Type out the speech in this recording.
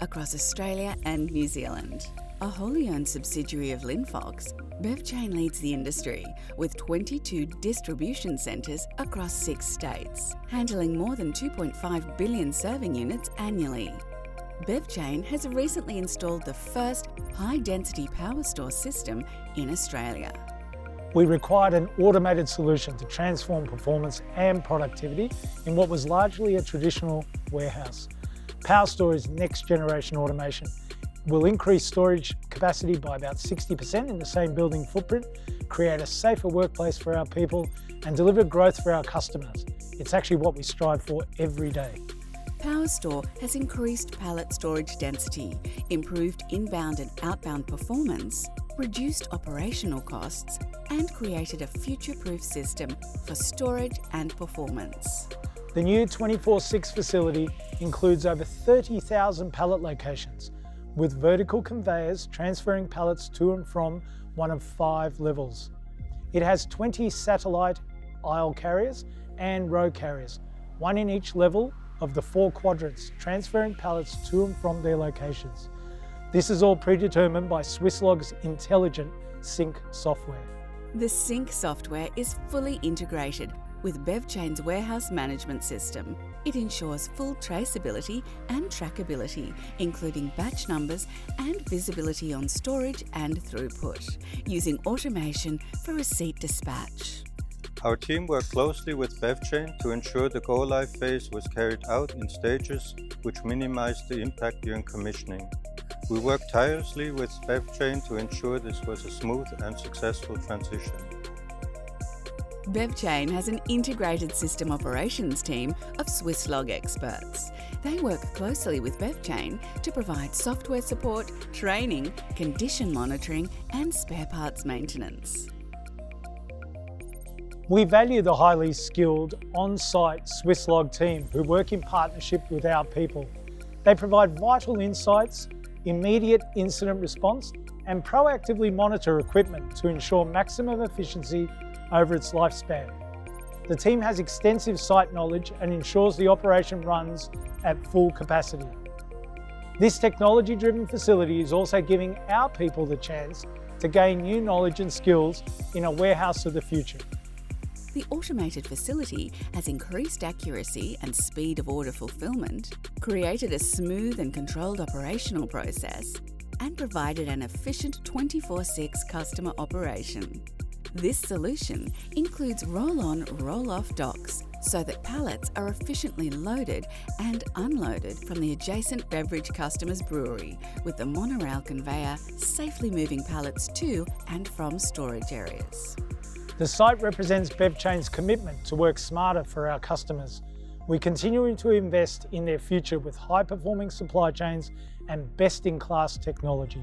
across Australia and New Zealand. A wholly owned subsidiary of Linfox, BevChain leads the industry with 22 distribution centres across 6 states, handling more than 2.5 billion serving units annually. BevChain has recently installed the first high-density PowerStore system in Australia. We required an automated solution to transform performance and productivity in what was largely a traditional warehouse. PowerStore is next-generation automation. It will increase storage capacity by about 60% in the same building footprint, create a safer workplace for our people, and deliver growth for our customers. It's actually what we strive for every day. PowerStore has increased pallet storage density, improved inbound and outbound performance, reduced operational costs, and created a future-proof system for storage and performance. The new 24/6 facility includes over 30,000 pallet locations, with vertical conveyors transferring pallets to and from one of 5 levels. It has 20 satellite aisle carriers and row carriers, one in each level of the 4 quadrants, transferring pallets to and from their locations. This is all predetermined by Swisslog's intelligent sync software. The sync software is fully integrated with BevChain's warehouse management system. It ensures full traceability and trackability, including batch numbers and visibility on storage and throughput, using automation for receipt dispatch. Our team worked closely with BevChain to ensure the go-live phase was carried out in stages which minimized the impact during commissioning. We worked tirelessly with BevChain to ensure this was a smooth and successful transition. BevChain has an integrated system operations team of Swisslog experts. They work closely with BevChain to provide software support, training, condition monitoring, and spare parts maintenance. We value the highly skilled on-site Swisslog team who work in partnership with our people. They provide vital insights, immediate incident response, and proactively monitor equipment to ensure maximum efficiency over its lifespan. The team has extensive site knowledge and ensures the operation runs at full capacity. This technology-driven facility is also giving our people the chance to gain new knowledge and skills in a warehouse of the future. The automated facility has increased accuracy and speed of order fulfillment, created a smooth and controlled operational process, and provided an efficient 24/6 customer operation. This solution includes roll-on, roll-off docks so that pallets are efficiently loaded and unloaded from the adjacent Beverage customer's brewery, with the monorail conveyor safely moving pallets to and from storage areas. The site represents BevChain's commitment to work smarter for our customers. We continue to invest in their future with high-performing supply chains and best-in-class technology.